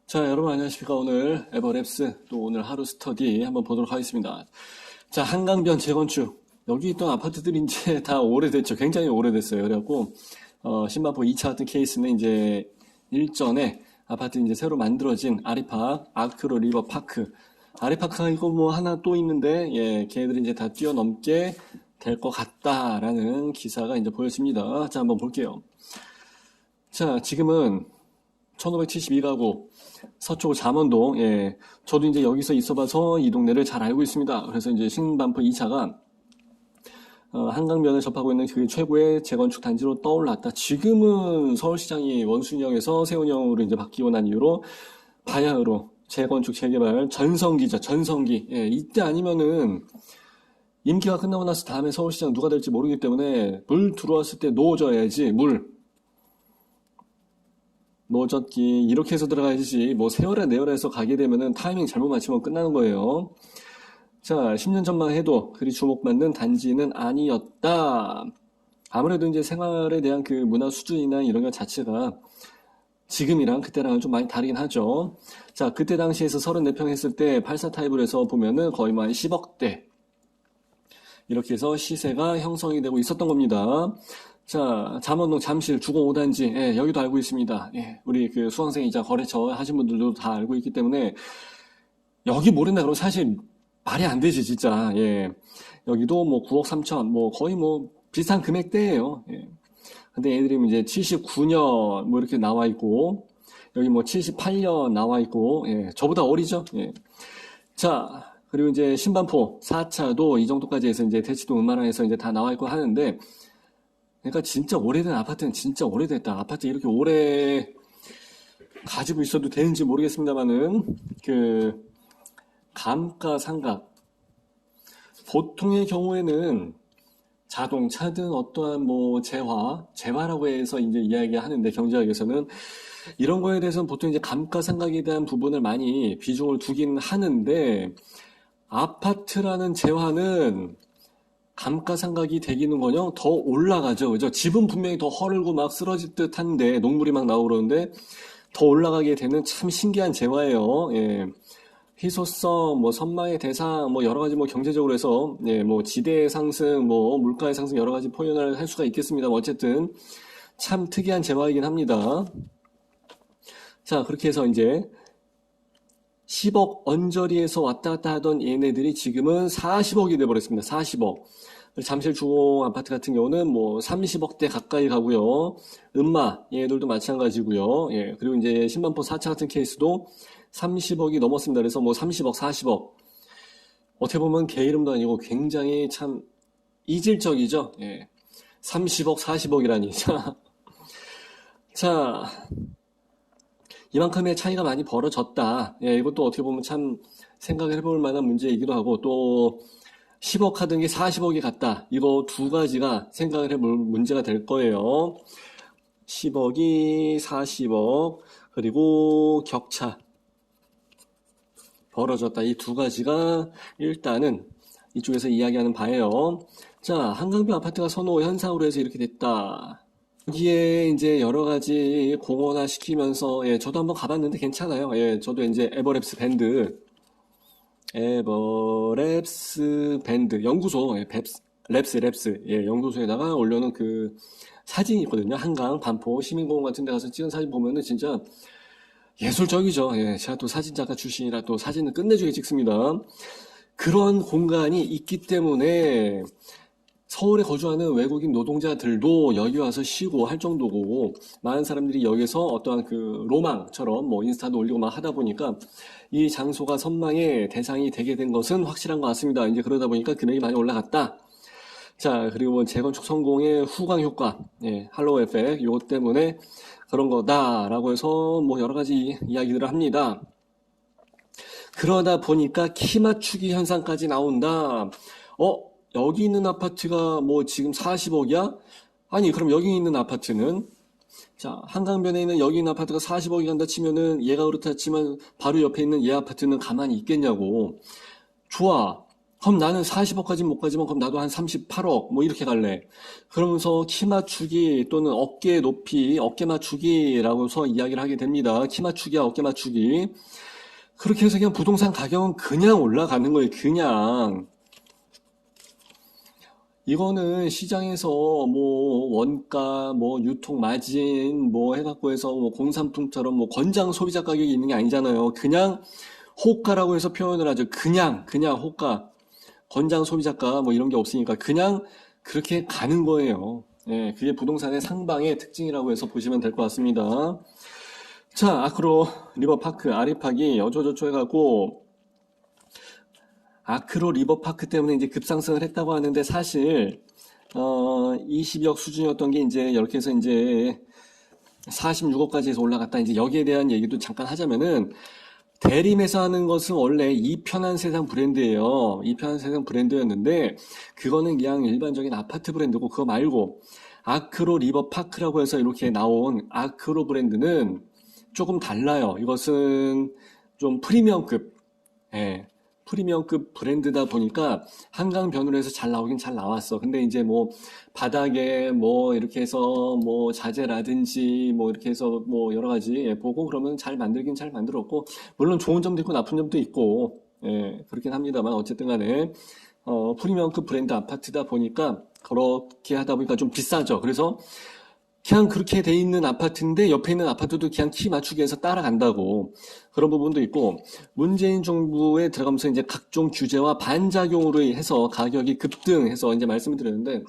자, 여러분 안녕하십니까. 오늘 에버랩스 또 오늘 하루 스터디 한번 보도록 하겠습니다. 자, 한강변 재건축. 여기 있던 아파트들이 이제 다 오래됐죠. 굉장히 오래됐어요. 그래갖고, 신마포 2차 같은 케이스는 이제 일전에 아파트 이제 새로 만들어진 아리팍, 아크로 리버 파크. 아리파크가 이거 뭐 하나 또 있는데, 예, 걔네들이 이제 다 뛰어넘게 될 것 같다라는 기사가 이제 보여집니다. 자, 한번 볼게요. 자, 지금은 1572가구 서초구 잠원동. 예, 저도 이제 여기서 있어봐서 이 동네를 잘 알고 있습니다. 그래서 이제 신반포 2차가 한강변을 접하고 있는 그 최고의 재건축 단지로 떠올랐다. 지금은 서울시장이 원순영에서 세운영으로 이제 바뀌고 난 이후로 방향으로 재건축 재개발 전성기죠. 전성기. 예, 이때 아니면은 임기가 끝나고 나서 다음에 서울시장 누가 될지 모르기 때문에 물 들어왔을 때 놓아줘야지. 물 노젓기 이렇게 해서 들어가야지. 뭐 세월에 내월에서 가게 되면은 타이밍 잘못 맞추면 끝나는 거예요. 자, 10년 전만 해도 그리 주목받는 단지는 아니었다. 아무래도 이제 생활에 대한 그 문화 수준이나 이런 것 자체가 지금이랑 그때랑은 좀 많이 다르긴 하죠. 자, 그때 당시에서 34평 했을 때 84 타입을 해서 보면은 거의 뭐 한 10억대. 이렇게 해서 시세가 형성이 되고 있었던 겁니다. 자, 잠원동 잠실 주공 5단지, 예, 여기도 알고 있습니다. 예, 우리 그 수강생이자 거래처 하신 분들도 다 알고 있기 때문에 여기 모른다 그러면 사실 말이 안 되지, 진짜. 예, 여기도 뭐 9억 3천, 뭐 거의 뭐 비슷한 금액대예요. 예. 근데 애들이 이제 79년 뭐 이렇게 나와 있고 여기 뭐 78년 나와 있고, 예, 저보다 어리죠. 예. 자, 그리고 이제 신반포 4차도 이 정도까지 해서 이제 대치동 은마랑에서 이제 다 나와 있고 하는데, 그러니까 진짜 오래된 아파트는 진짜 오래됐다. 아파트 이렇게 오래 가지고 있어도 되는지 모르겠습니다만은, 그, 감가상각. 보통의 경우에는 자동차든 어떠한 뭐 재화라고 해서 이제 이야기하는데 경제학에서는 이런 거에 대해서는 보통 이제 감가상각에 대한 부분을 많이 비중을 두긴 하는데, 아파트라는 재화는 감가상각이 되기는커녕 더 올라가죠. 그죠? 집은 분명히 더 허르고 막 쓰러질 듯 한데, 녹물이 막 나오고 그러는데, 더 올라가게 되는 참 신기한 재화예요. 예. 희소성, 뭐 선망의 대상, 뭐 여러 가지 뭐 경제적으로 해서, 예, 뭐 지대의 상승, 뭐 물가의 상승 여러 가지 표현을 할 수가 있겠습니다. 어쨌든 참 특이한 재화이긴 합니다. 자, 그렇게 해서 이제 10억 언저리에서 왔다 갔다 하던 얘네들이 지금은 40억이 돼버렸습니다. 40억. 잠실 주공 아파트 같은 경우는 뭐 30억대 가까이 가고요. 음마 얘네들도 마찬가지고요. 예, 그리고 이제 신반포 4차 같은 케이스도 30억이 넘었습니다. 그래서 뭐 30억, 40억. 어떻게 보면 개 이름도 아니고 굉장히 참 이질적이죠. 예. 30억, 40억이라니. 자, 이만큼의 차이가 많이 벌어졌다. 예, 이것도 어떻게 보면 참 생각을 해볼 만한 문제이기도 하고, 또 10억 하던 게 40억이 갔다. 이거 두 가지가 생각을 해볼 문제가 될 거예요. 10억이 40억, 그리고 격차 벌어졌다. 이 두 가지가 일단은 이쪽에서 이야기하는 바예요. 자, 한강변 아파트가 선호 현상으로 해서 이렇게 됐다. 여기에 이제 여러 가지 공원화 시키면서, 예, 저도 한번 가봤는데 괜찮아요. 예, 저도 이제 에버랩스 밴드, 연구소, 예, 랩스, 예, 연구소에다가 올려놓은 그 사진이 있거든요. 한강, 반포, 시민공원 같은 데 가서 찍은 사진 보면은 진짜 예술적이죠. 예, 제가 또 사진작가 출신이라 또 사진을 끝내주게 찍습니다. 그런 공간이 있기 때문에 서울에 거주하는 외국인 노동자들도 여기 와서 쉬고 할 정도고, 많은 사람들이 여기서 어떠한 그 로망처럼 뭐 인스타도 올리고 막 하다 보니까 이 장소가 선망의 대상이 되게 된 것은 확실한 것 같습니다. 이제 그러다 보니까 금액이 많이 올라갔다. 자, 그리고 뭐 재건축 성공의 후광 효과, 예, 할로우 에펙, 요것 때문에 그런 거다라고 해서 뭐 여러 가지 이야기들을 합니다. 그러다 보니까 키 맞추기 현상까지 나온다. 여기 있는 아파트가 뭐 지금 40억이야? 아니, 그럼 여기 있는 아파트는? 자, 한강변에 있는 여기 있는 아파트가 40억이 간다 치면은 얘가 그렇다 치면 바로 옆에 있는 얘 아파트는 가만히 있겠냐고. 좋아. 그럼 나는 40억까지 못 가지만 그럼 나도 한 38억 뭐 이렇게 갈래. 그러면서 키 맞추기 또는 어깨 높이, 어깨 맞추기라고 해서 이야기를 하게 됩니다. 키 맞추기야 어깨 맞추기. 그렇게 해서 그냥 부동산 가격은 그냥 올라가는 거예요. 그냥. 이거는 시장에서 뭐 원가, 뭐 유통 마진, 뭐 해갖고 해서 뭐 공산품처럼 뭐 권장 소비자 가격이 있는 게 아니잖아요. 그냥 호가라고 해서 표현을 하죠. 그냥 호가. 권장 소비자가 뭐 이런 게 없으니까 그냥 그렇게 가는 거예요. 예, 그게 부동산의 상방의 특징이라고 해서 보시면 될 것 같습니다. 자, 아크로 리버파크 아리팍이 어쩌저쩌 해갖고 아크로 리버파크 때문에 이제 급상승을 했다고 하는데 사실 20억 수준이었던 게 이제 이렇게 해서 이제 46억까지 해서 올라갔다. 이제 여기에 대한 얘기도 잠깐 하자면은 대림에서 하는 것은 원래 이편한 세상 브랜드예요. 이편한 세상 브랜드였는데 그거는 그냥 일반적인 아파트 브랜드고 그거 말고 아크로 리버파크라고 해서 이렇게 나온 아크로 브랜드는 조금 달라요. 이것은 좀 프리미엄급, 예, 프리미엄급 브랜드다 보니까 한강 변으로 해서 잘 나오긴 잘 나왔어. 근데 이제 뭐 바닥에 뭐 이렇게 해서 뭐 자재라든지 뭐 이렇게 해서 뭐 여러 가지 예, 보고 그러면 잘 만들긴 잘 만들었고 물론 좋은 점도 있고 나쁜 점도 있고 예, 그렇긴 합니다만 어쨌든 간에 프리미엄급 브랜드 아파트다 보니까 그렇게 하다 보니까 좀 비싸죠. 그래서 그냥 그렇게 돼 있는 아파트인데 옆에 있는 아파트도 그냥 키 맞추기 해서 따라간다고 그런 부분도 있고 문재인 정부에 들어가면서 이제 각종 규제와 반작용으로 해서 가격이 급등해서 이제 말씀을 드렸는데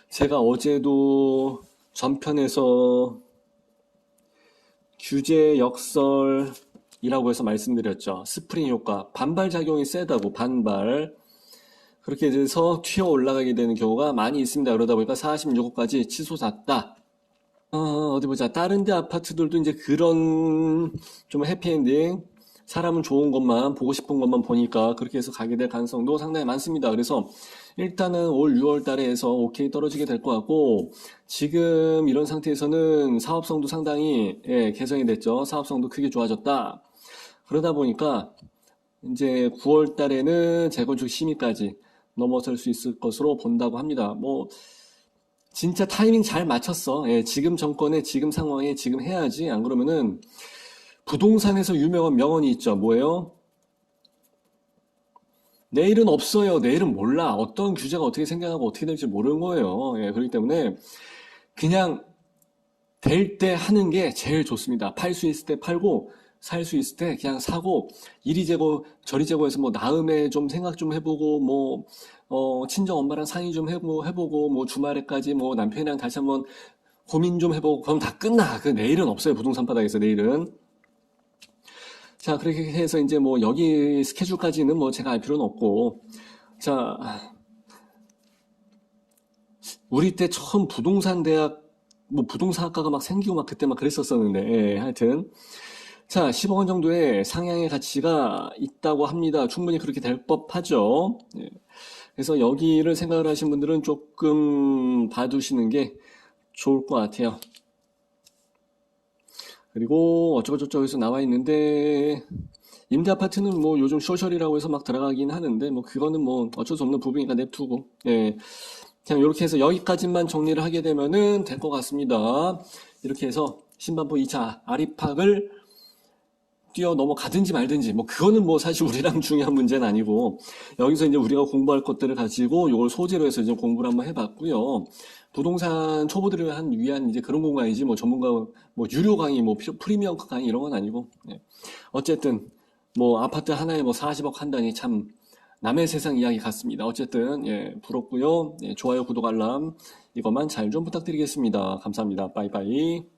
제가 어제도 전편에서 규제 역설이라고 해서 말씀드렸죠. 스프링 효과, 반발 작용이 세다고 반발. 그렇게 돼서 튀어 올라가게 되는 경우가 많이 있습니다. 그러다 보니까 46억까지 치솟았다. 어디 보자. 다른 데 아파트들도 이제 그런 좀 해피엔딩, 사람은 좋은 것만, 보고 싶은 것만 보니까 그렇게 해서 가게 될 가능성도 상당히 많습니다. 그래서 일단은 올 6월 달에 해서 오케이 떨어지게 될 것 같고, 지금 이런 상태에서는 사업성도 상당히, 예, 개선이 됐죠. 사업성도 크게 좋아졌다. 그러다 보니까 이제 9월 달에는 재건축 심의까지 넘어설 수 있을 것으로 본다고 합니다. 뭐, 진짜 타이밍 잘 맞췄어. 예, 지금 정권에 지금 상황에 지금 해야지. 안 그러면은 부동산에서 유명한 명언이 있죠. 뭐예요? 내일은 없어요. 내일은 몰라. 어떤 규제가 어떻게 생겨나고 어떻게 될지 모르는 거예요. 예, 그렇기 때문에 그냥 될 때 하는 게 제일 좋습니다. 팔 수 있을 때 팔고 살 수 있을 때 그냥 사고 이리 재고 저리 재고 해서 뭐 다음에 좀 생각 좀 해보고 뭐 친정 엄마랑 상의 좀 해보고 뭐 주말에까지 뭐 남편이랑 다시 한번 고민 좀 해보고 그럼 다 끝나. 그 내일은 없어요. 부동산 바닥에서 내일은. 자, 그렇게 해서 이제 뭐 여기 스케줄까지는 뭐 제가 알 필요는 없고 자, 우리 때 처음 부동산 대학 뭐 부동산학과가 막 생기고 막 그때 막 그랬었었는데 예, 하여튼 자, 10억 원 정도의 상향의 가치가 있다고 합니다. 충분히 그렇게 될 법하죠. 예. 그래서 여기를 생각을 하신 분들은 조금 봐두시는 게 좋을 것 같아요. 그리고 어쩌고저쩌고 해서 나와 있는데 임대 아파트는 뭐 요즘 쇼셜이라고 해서 막 들어가긴 하는데 뭐 그거는 뭐 어쩔 수 없는 부분이니까 냅두고 예. 그냥 이렇게 해서 여기까지만 정리를 하게 되면은 될 것 같습니다. 이렇게 해서 신반포 2차 아리팍을 뛰어 넘어가든지 말든지 뭐 그거는 뭐 사실 우리랑 중요한 문제는 아니고 여기서 이제 우리가 공부할 것들을 가지고 이걸 소재로 해서 이제 공부를 한번 해봤고요. 부동산 초보들을 위한 이제 그런 공간이지 뭐 전문가 뭐 유료 강의 뭐 프리미엄 강의 이런 건 아니고 예. 어쨌든 뭐 아파트 하나에 뭐 40억 한다니 참 남의 세상 이야기 같습니다. 어쨌든 예 부럽고요. 예, 좋아요 구독 알람 이것만 잘 좀 부탁드리겠습니다. 감사합니다. 빠이빠이.